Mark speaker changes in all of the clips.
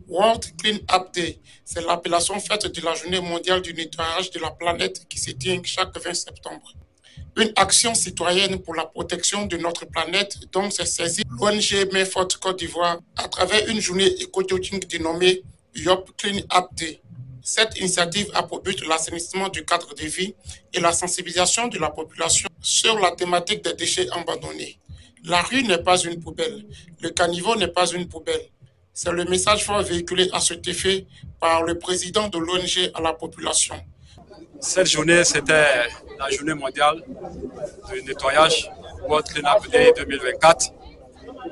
Speaker 1: World Clean Up Day, c'est l'appellation faite de la journée mondiale du nettoyage de la planète qui se tient chaque 20 septembre. Une action citoyenne pour la protection de notre planète dont s'est saisie l'ONG Mayfort Côte d'Ivoire à travers une journée éco-jogging dénommée Yop Clean Up Day. Cette initiative a pour but l'assainissement du cadre de vie et la sensibilisation de la population sur la thématique des déchets abandonnés. La rue n'est pas une poubelle, le caniveau n'est pas une poubelle. C'est le message fort véhiculé à cet effet par le président de l'ONG à la population.
Speaker 2: Cette journée, c'était la journée mondiale du nettoyage, World Clean Up Day 2024.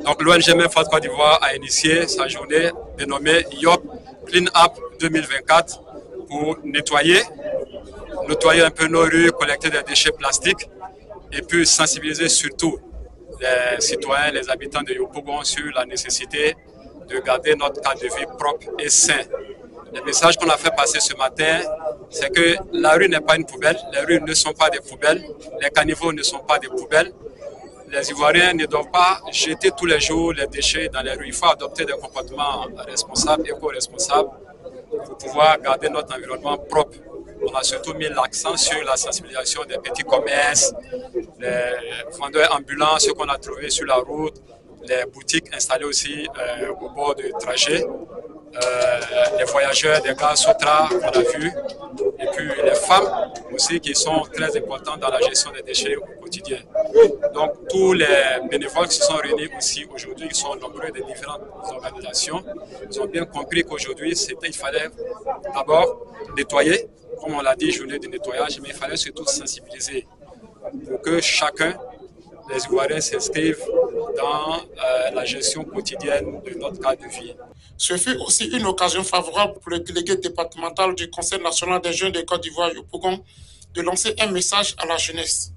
Speaker 2: Donc l'ONG Mayfort Côte d'Ivoire a initié sa journée dénommée Yop Clean Up 2024 pour nettoyer un peu nos rues, collecter des déchets plastiques et puis sensibiliser surtout les citoyens, les habitants de Yopougon sur la nécessité de garder notre cadre de vie propre et sain. Le message qu'on a fait passer ce matin, c'est que la rue n'est pas une poubelle, les rues ne sont pas des poubelles, les caniveaux ne sont pas des poubelles. Les Ivoiriens ne doivent pas jeter tous les jours les déchets dans les rues. Il faut adopter des comportements responsables, éco-responsables, pour pouvoir garder notre environnement propre. On a surtout mis l'accent sur la sensibilisation des petits commerces, les vendeurs ambulants, ceux qu'on a trouvés sur la route, les boutiques installées aussi au bord du trajet, les voyageurs des gars Sotra qu'on a vus, et puis les femmes aussi qui sont très importantes dans la gestion des déchets au quotidien. Donc tous les bénévoles qui se sont réunis aussi aujourd'hui, ils sont nombreux de différentes organisations, ils ont bien compris qu'aujourd'hui il fallait d'abord nettoyer, comme on l'a dit, journée de nettoyage, mais il fallait surtout sensibiliser pour que chacun, les Ivoiriens, s'inscrivent dans la gestion quotidienne de notre cadre de vie.
Speaker 1: Ce fut aussi une occasion favorable pour le délégué départemental du Conseil national des jeunes de Côte d'Ivoire, Yopougon, de lancer un message à la jeunesse.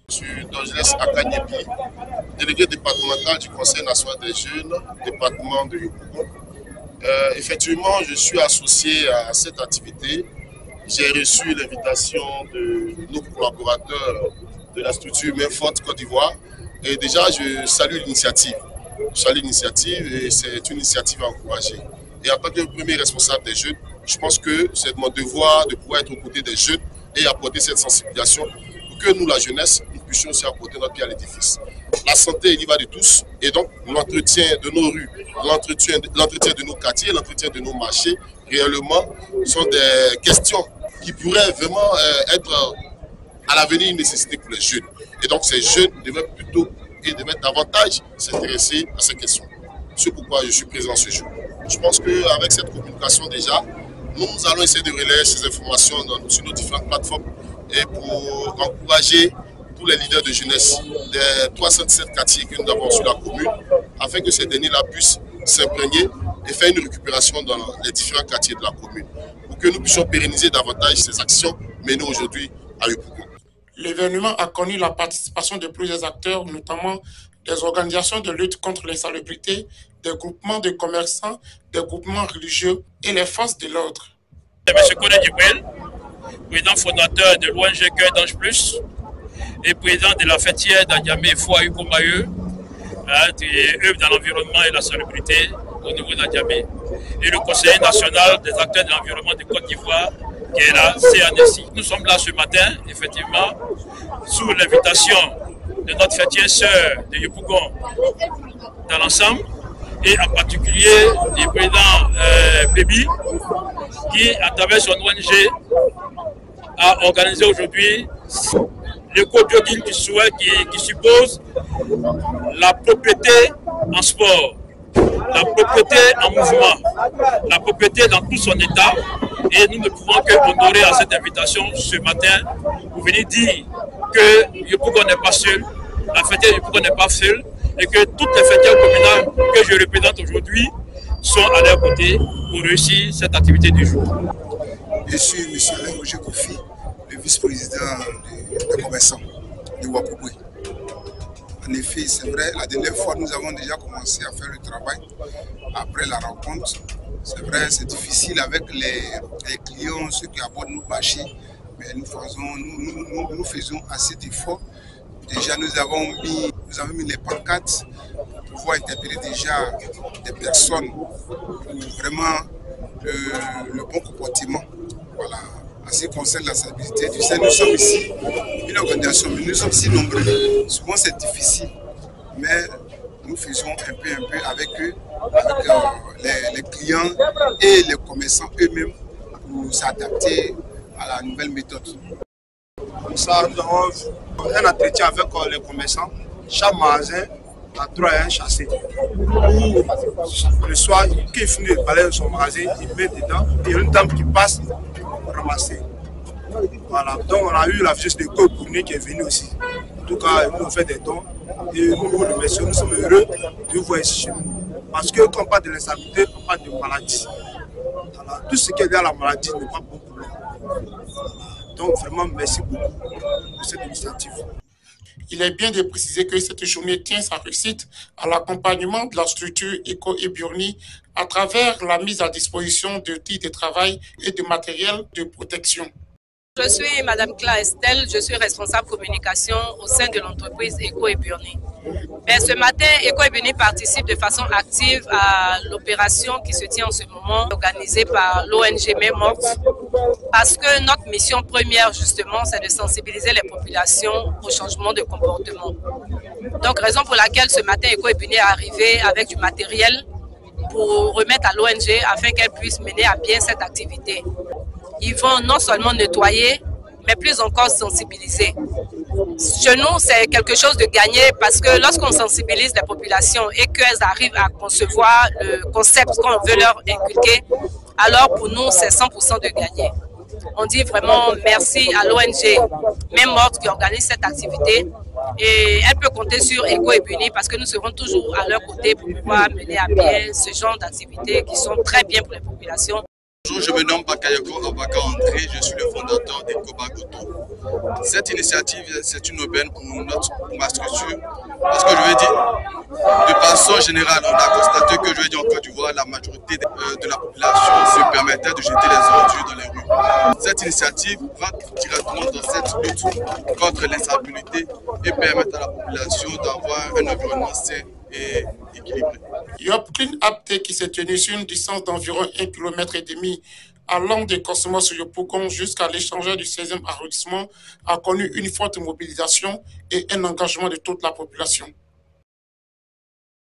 Speaker 3: Je suis Douglas Akanyepi, délégué départemental du Conseil national des jeunes, département de Yopougon. Effectivement, je suis associé à cette activité. J'ai reçu l'invitation de nos collaborateurs de la structure Mayfort Côte d'Ivoire. Et déjà, je salue l'initiative. Et c'est une initiative à encourager. Et en tant que premier responsable des jeunes, je pense que c'est mon devoir de pouvoir être aux côtés des jeunes et apporter cette sensibilisation pour que nous, la jeunesse, nous puissions aussi apporter notre pierre à l'édifice. La santé, il y va de tous. Et donc, l'entretien de nos rues, l'entretien de nos quartiers, l'entretien de nos marchés, réellement, sont des questions qui pourraient vraiment être à l'avenir une nécessité pour les jeunes. Et donc ces jeunes devraient davantage s'intéresser à ces questions. C'est pourquoi je suis présent ce jour. Je pense qu'avec cette communication déjà, nous allons essayer de relayer ces informations sur nos différentes plateformes et pour encourager tous les leaders de jeunesse des 317 quartiers que nous avons sur la commune, afin que ces derniers-là puissent s'imprégner et faire une récupération dans les différents quartiers de la commune, pour que nous puissions pérenniser davantage ces actions menées aujourd'hui à Yopougon.
Speaker 1: L'événement a connu la participation de plusieurs acteurs, notamment des organisations de lutte contre l'insalubrité, des groupements de commerçants, des groupements religieux et les forces de l'ordre.
Speaker 4: M. Kone Djibril, président fondateur de l'ONG Cœur d'Ange Plus et président de la fêtière d'Adiamé Foua Yukomaye, qui œuvre dans l'environnement et la salubrité au niveau d'Adiamé, et le conseiller national des acteurs de l'environnement de Côte d'Ivoire, qui est la CNSI. Nous sommes là ce matin, effectivement, sous l'invitation de notre fêtière sœur de Yopougon dans l'ensemble, et en particulier du président Bébi, qui, à travers son ONG, a organisé aujourd'hui l'éco-jogging qui suppose la propriété en sport, la propriété en mouvement, la propriété dans tout son état. Et nous ne pouvons que honorer à cette invitation ce matin pour venir dire que Yopougon n'est pas seul, la fêtière de Yopougon n'est pas seule, et que toutes les fêtières communales que je représente aujourd'hui sont à leur côté pour réussir cette activité du jour.
Speaker 5: Je suis M. Alain Roger Kofi, le vice-président des commerçants de Ouakouboui. En effet, c'est vrai, la dernière fois, nous avons déjà commencé à faire le travail après la rencontre. C'est vrai, c'est difficile avec les clients, ceux qui abordent nos marchés, mais nous faisons assez d'efforts. Déjà, nous avons mis les pancartes pouvoir interpeller déjà des personnes pour vraiment le bon comportement. Voilà. En ce qui concerne la stabilité du sein, nous sommes ici une organisation, mais nous sommes si nombreux. Souvent c'est difficile, mais nous faisons un peu avec eux, avec les clients et les commerçants eux-mêmes pour s'adapter à la nouvelle méthode.
Speaker 6: Ça, nous avons un entretien avec les commerçants. Chaque magasin a droit à un chassé. Le soir, quand il finit de balayer son magasin, il met dedans et il y a une dame qui passe pour ramasser. Voilà. Donc on a eu la visite de Kobouni qui est venue aussi. En tout cas, ils nous ont fait des dons et nous vous remercions. Nous sommes heureux de vous voir ici chez nous. Parce que quand on parle de l'instabilité, on parle de maladie. Voilà. Tout ce qui est lié à la maladie n'est pas bon pour nous. Donc vraiment, merci beaucoup pour cette initiative.
Speaker 1: Il est bien de préciser que cette journée tient sa réussite à l'accompagnement de la structure Eco et Burni à travers la mise à disposition d'outils de travail et de matériel de protection.
Speaker 7: Je suis Madame Cla Estelle, je suis responsable communication au sein de l'entreprise Eco et Burni. Mais ce matin, Eco et Burni participe de façon active à l'opération qui se tient en ce moment, organisée par l'ONG Main Morte, parce que notre mission première, justement, c'est de sensibiliser les populations au changement de comportement. Donc, raison pour laquelle ce matin, Eco et Burni est arrivé avec du matériel pour remettre à l'ONG afin qu'elle puisse mener à bien cette activité. Ils vont non seulement nettoyer, mais plus encore sensibiliser. Chez nous, c'est quelque chose de gagné parce que lorsqu'on sensibilise les populations et qu'elles arrivent à concevoir le concept qu'on veut leur inculquer, alors pour nous, c'est 100% de gagné. On dit vraiment merci à l'ONG Main Morte qui organise cette activité et elle peut compter sur Eco et Burni parce que nous serons toujours à leur côté pour pouvoir mener à bien ce genre d'activités qui sont très bien pour les populations.
Speaker 8: Bonjour, je me nomme Bakayoko Abaka André, je suis le fondateur d'EcoBagoto. Cette initiative, c'est une aubaine pour ma structure, parce que je veux dire, de façon générale, on a constaté que en Côte d'Ivoire, la majorité de la population se permettait de jeter les ordures dans les rues. Cette initiative va directement dans cette lutte contre l'insalubrité et permettre à la population d'avoir un environnement sain et équilibré.
Speaker 1: Yop Clean Up Day qui s'est tenu sur une distance d'environ 1,5 km allant de Cosmos sur Yopougon jusqu'à l'échangeur du 16e arrondissement a connu une forte mobilisation et un engagement de toute la population.